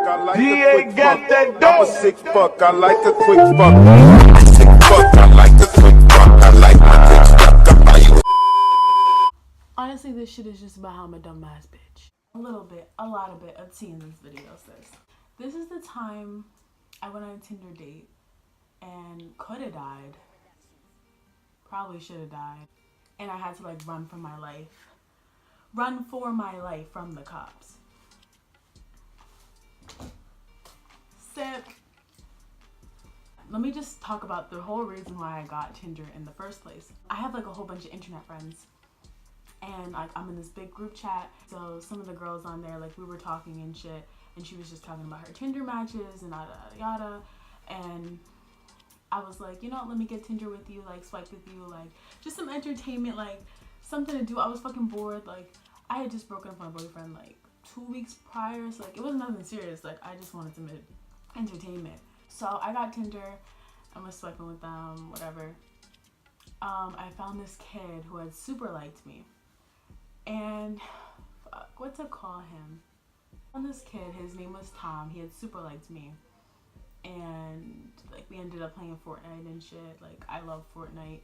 I like DA a quick got fuck. that I'm a dope. sick fuck. I like a quick fuck. Sick fuck. I like a quick fuck. I like my quick fuck. I buy you. Honestly, this shit is just about how I'm a dumbass bitch. A lot of tea in this video says. This is the time I went on a Tinder date and could have died. Probably should have died. And I had to like run for my life. Run for my life from the cops. Sip. Let me just talk about the whole reason why I got Tinder in the first place. I have like a whole bunch of internet friends. And like I'm in this big group chat. So some of the girls on there, like we were talking and shit. And she was just talking about her Tinder matches and yada yada. And I was like, you know, let me get Tinder with you, like swipe with you, like just some entertainment, like something to do. I was fucking bored. Like I had just broken up with my boyfriend like 2 weeks prior. So like it wasn't nothing serious. Like I just wanted some entertainment. So I got Tinder and was swiping with them, whatever. I found this kid who had super liked me. And fuck, what to call him? I found this kid, his name was Tom. He had super liked me. And like we ended up playing Fortnite and shit. Like I love Fortnite.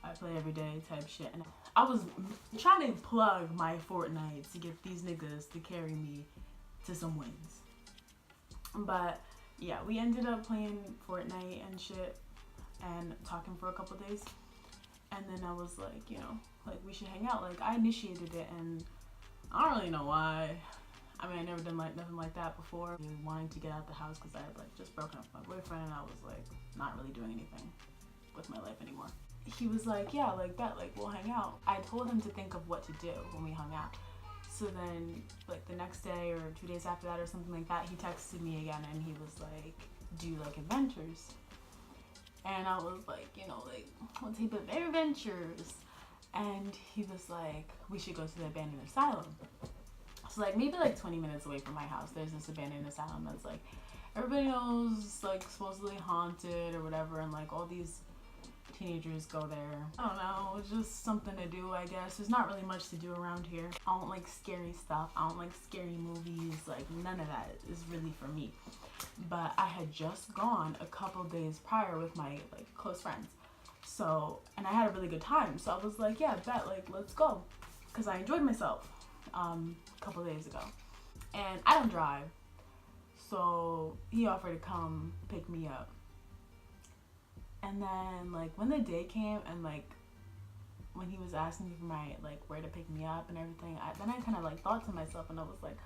I play every day type shit. And I was trying to plug my Fortnite to get these niggas to carry me to some wins. But yeah, we ended up playing Fortnite and shit and talking for a couple days. And then I was like, you know, like we should hang out. Like I initiated it and I don't really know why. I mean, I never done like nothing like that before. Wanting to get out the house because I had like just broken up with my boyfriend and I was like not really doing anything with my life anymore. He was like, yeah, like bet, like we'll hang out. I told him to think of what to do when we hung out. So then like the next day or 2 days after that or something like that, he texted me again and he was like, do you like adventures? And I was like, you know, like what type of adventures? And he was like, we should go to the abandoned asylum. So like maybe like 20 minutes away from my house, there's this abandoned asylum that's like everybody knows, like supposedly haunted or whatever, and like all these teenagers go there. I don't know, it's just something to do, I guess. There's not really much to do around here. I don't like scary stuff. I don't like scary movies. Like none of that is really for me. But I had just gone a couple days prior with my like close friends. So, and I had a really good time. So I was like, yeah, bet, like let's go. Cause I enjoyed myself a couple days ago. And I don't drive. So he offered to come pick me up. And then like when the day came and like when he was asking me for my like where to pick me up and everything, then I kind of like thought to myself and I was like,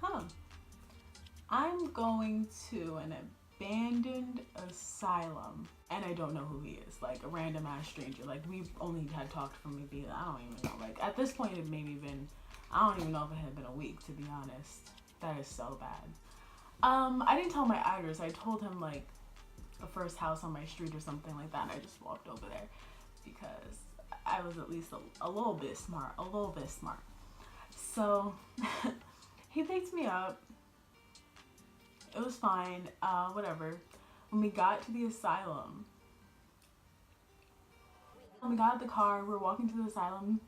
I'm going to an abandoned asylum and I don't know who he is, like a random ass stranger. Like we only had talked for maybe, I don't even know, like at this point it maybe been, I don't even know if it had been a week, to be honest. That is so bad. I didn't tell my address. I told him like the first house on my street or something like that, and I just walked over there because I was at least a little bit smart. So he picked me up. It was fine, whatever. When we got to the asylum, when we got out of the car, we were walking to the asylum.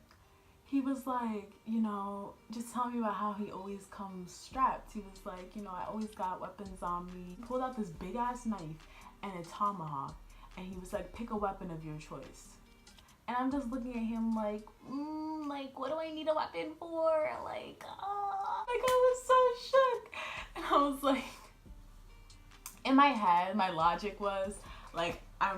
He was like, you know, just tell me about how he always comes strapped. He was like, you know, I always got weapons on me. He pulled out this big ass knife and a tomahawk, and he was like, pick a weapon of your choice. And I'm just looking at him like, what do I need a weapon for? Like I was so shook. And I was like, in my head, my logic was like, I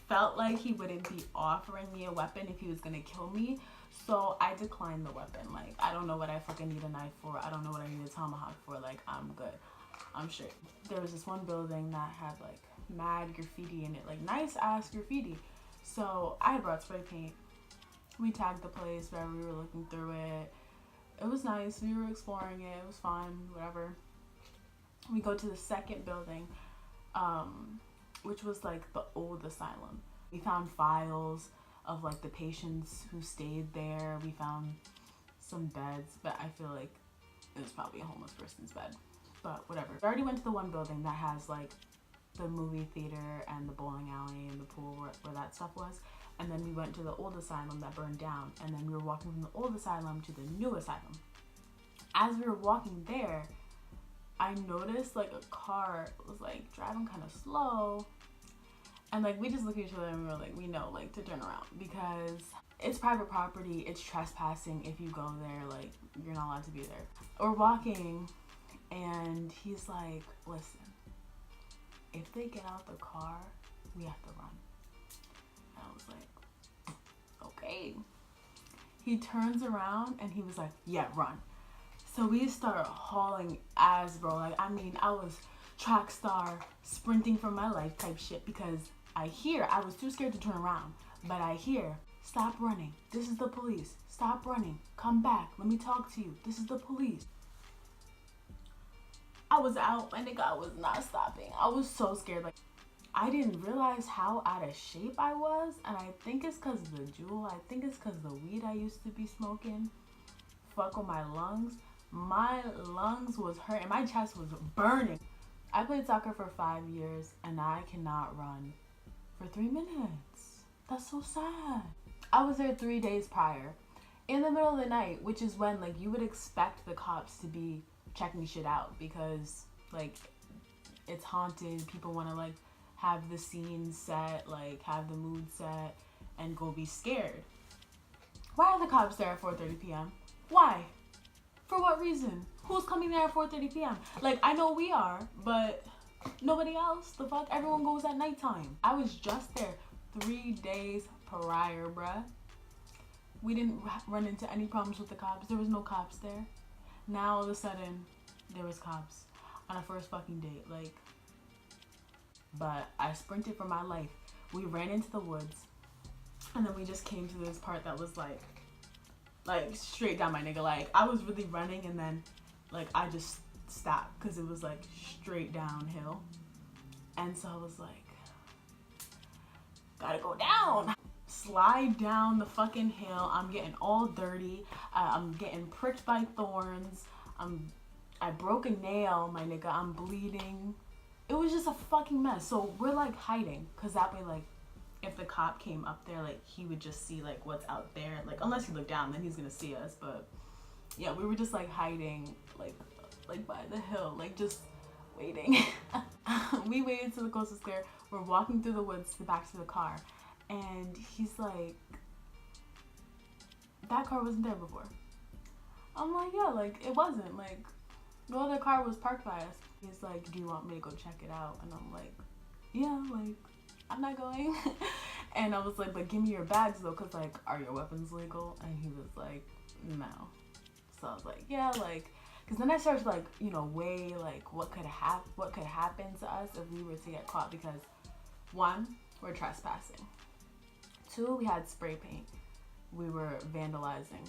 felt like he wouldn't be offering me a weapon if he was gonna kill me. So I declined the weapon. Like, I don't know what I fucking need a knife for. I don't know what I need a tomahawk for. Like, I'm good. I'm straight. There was this one building that had like mad graffiti in it, like nice ass graffiti. So I had brought spray paint. We tagged the place where we were looking through it. It was nice. We were exploring it. It was fun, whatever. We go to the second building, which was like the old asylum. We found files of like the patients who stayed there. We found some beds, but I feel like it was probably a homeless person's bed, but whatever. We already went to the one building that has like the movie theater and the bowling alley and the pool where that stuff was. And then we went to the old asylum that burned down. And then we were walking from the old asylum to the new asylum. As we were walking there, I noticed like a car was like driving kind of slow, and like we just looked at each other and we were like, we know like to turn around because it's private property, it's trespassing. If you go there, like you're not allowed to be there. We're walking and he's like, listen, if they get out the car, we have to run. And I was like, okay. He turns around and he was like, yeah, run. So we start hauling ass, bro. Like, I mean, I was track star, sprinting for my life type shit because I was too scared to turn around, but I hear, stop running. This is the police. Stop running. Come back. Let me talk to you. This is the police. I was out, my nigga. I was not stopping. I was so scared. Like, I didn't realize how out of shape I was, and I think it's because of the jewel. I think it's because of the weed I used to be smoking. Fuck with my lungs. My lungs was hurting. My chest was burning. I played soccer for 5 years, and I cannot run for 3 minutes. That's so sad. I was there 3 days prior, in the middle of the night, which is when like you would expect the cops to be checking shit out because like it's haunted. People want to like have the scene set, like have the mood set, and go be scared. Why are the cops there at 4:30 p.m.? Why? For what reason? Who's coming there at 4:30 p.m.? Like, I know we are, but nobody else. The fuck? Everyone goes at nighttime. I was just there 3 days prior, bruh. We didn't run into any problems with the cops. There was no cops there. Now all of a sudden, there was cops on a first fucking date. Like, but I sprinted for my life. We ran into the woods, and then we just came to this part that was like straight down, my nigga. Like, I was really running, and then like I just stopped because it was like straight downhill, and so I was like, gotta go down. Slide down the fucking hill. I'm getting all dirty. I'm getting pricked by thorns. I broke a nail, my nigga. I'm bleeding. It was just a fucking mess. So we're like hiding, cause that way, like, if the cop came up there, like he would just see like what's out there. Like, unless he looked down, then he's gonna see us. But yeah, we were just like hiding, like by the hill, like just waiting. We waited till the coast was clear. We're walking through the woods back to the car, and he's like, that car wasn't there before. I'm like, yeah, like it wasn't. Like, no other car was parked by us. He's like, do you want me to go check it out? And I'm like, yeah, like I'm not going. And I was like, but give me your bags though, cause like, are your weapons legal? And he was like, no. So I was like, yeah, like, cause then I started to like, you know, weigh like what could happen to us if we were to get caught, because 1, we're trespassing. 2, we had spray paint. We were vandalizing.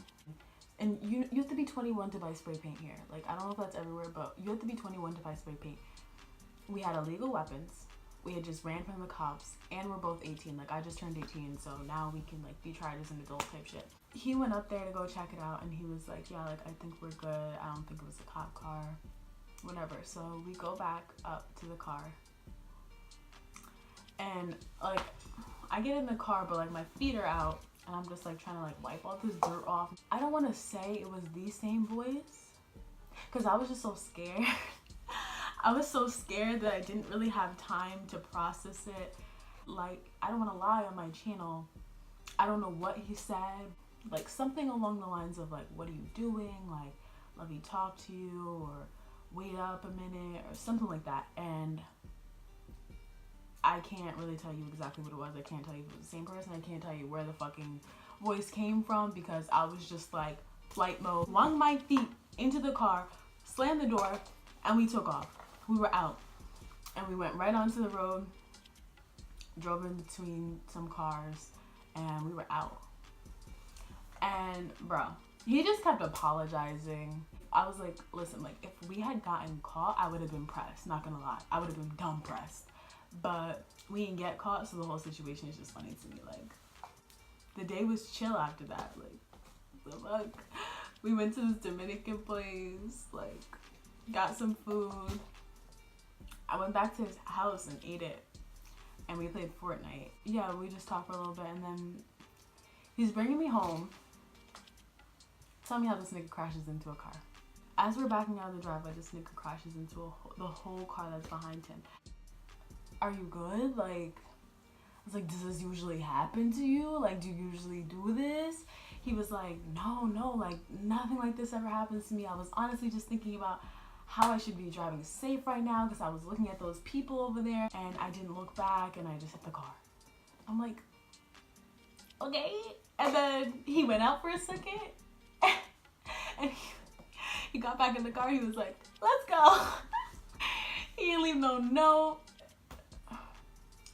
And you have to be 21 to buy spray paint here. Like, I don't know if that's everywhere, but you have to be 21 to buy spray paint. We had illegal weapons. We had just ran from the cops, and we're both 18. Like, I just turned 18, so now we can like be tried as an adult type shit. He went up there to go check it out, and he was like, yeah, like I think we're good. I don't think it was a cop car, whatever. So we go back up to the car, and like I get in the car, but like my feet are out, and I'm just like trying to like wipe all this dirt off. I don't want to say it was the same voice, because I was just so scared. I was so scared that I didn't really have time to process it. Like, I don't want to lie on my channel. I don't know what he said. Like, something along the lines of like, what are you doing? Like, let me talk to you, or wait up a minute, or something like that. And I can't really tell you exactly what it was. I can't tell you if it was the same person. I can't tell you where the fucking voice came from, because I was just like flight mode. Swung my feet into the car, slammed the door, and we took off. We were out, and we went right onto the road, drove in between some cars, and we were out. And bro, he just kept apologizing. I was like, listen, like if we had gotten caught, I would have been pressed, not gonna lie. I would have been dumb pressed. But we didn't get caught, so the whole situation is just funny to me. Like, the day was chill after that. Like, the fuck? We went to this Dominican place, like, got some food. I went back to his house and ate it, and we played Fortnite. Yeah, we just talked for a little bit, and then he's bringing me home. Tell me how this nigga crashes into a car. As we're backing out of the driveway, this nigga crashes into the whole car that's behind him. Are you good? Like, I was like, does this usually happen to you? Like, do you usually do this? He was like, no, like, nothing like this ever happens to me. I was honestly just thinking about how I should be driving safe right now because I was looking at those people over there and I didn't look back and I just hit the car. I'm like, okay. And then he went out for a second and he got back in the car. He was like, let's go. He didn't leave no note.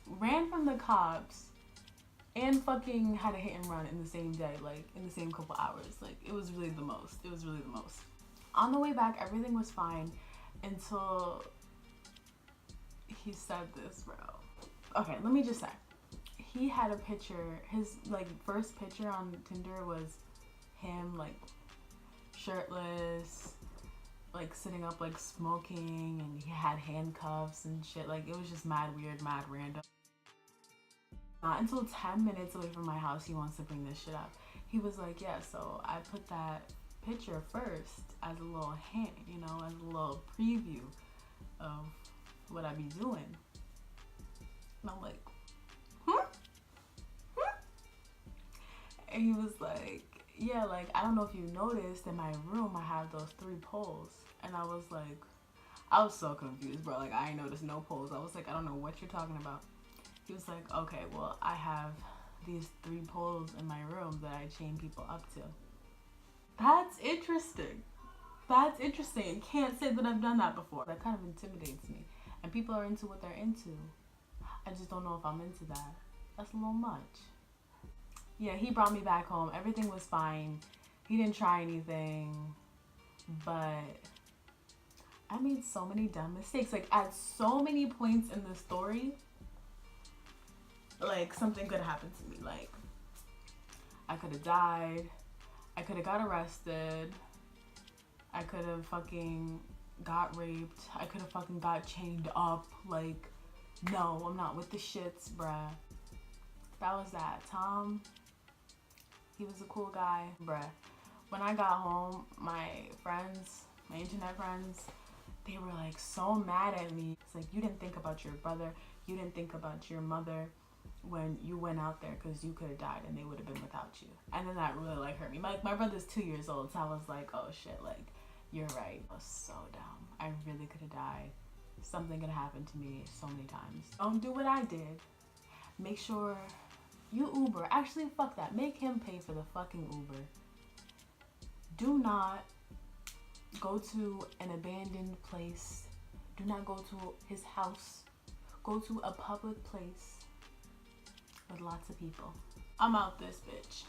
Ran from the cops and fucking had a hit and run in the same day, like in the same couple hours. Like, it was really the most. It was really the most. On the way back, everything was fine until he said this, bro. Okay, let me just say. He had a picture, his like first picture on Tinder was him like shirtless, like sitting up like smoking, and he had handcuffs and shit. Like, it was just mad weird, mad random. Not until 10 minutes away from my house he wants to bring this shit up. He was like, yeah, so I put that picture first as a little hint, you know, as a little preview of what I be doing. And I'm like, And he was like, yeah, like, I don't know if you noticed, in my room I have those 3 poles. And I was like, I was so confused, bro. Like, I ain't noticed no poles. I was like, I don't know what you're talking about. He was like, okay, well, I have these 3 poles in my room that I chain people up to. That's interesting. That's interesting. Can't say that I've done that before. That kind of intimidates me. And people are into what they're into. I just don't know if I'm into that. That's a little much. Yeah, he brought me back home. Everything was fine. He didn't try anything. But I made so many dumb mistakes. Like, at so many points in the story, like, something could have happened to me. Like, I could have died. I could have got arrested. I could have fucking got raped. I could have fucking got chained up. Like, no, I'm not with the shits, bruh. That was that. Tom, he was a cool guy, bruh. When I got home, my friends, my internet friends, they were like so mad at me. It's like, you didn't think about your brother. You didn't think about your mother when you went out there, because you could have died and they would have been without you. And then that really like hurt me. My brother's 2 years old, so I was like, oh shit, like, you're right. I was so dumb. I really could have died. Something could have happened to me so many times. Don't do what I did. Make sure you Uber. Actually, fuck that. Make him pay for the fucking Uber. Do not go to an abandoned place. Do not go to his house. Go to a public place with lots of people. I'm out this bitch.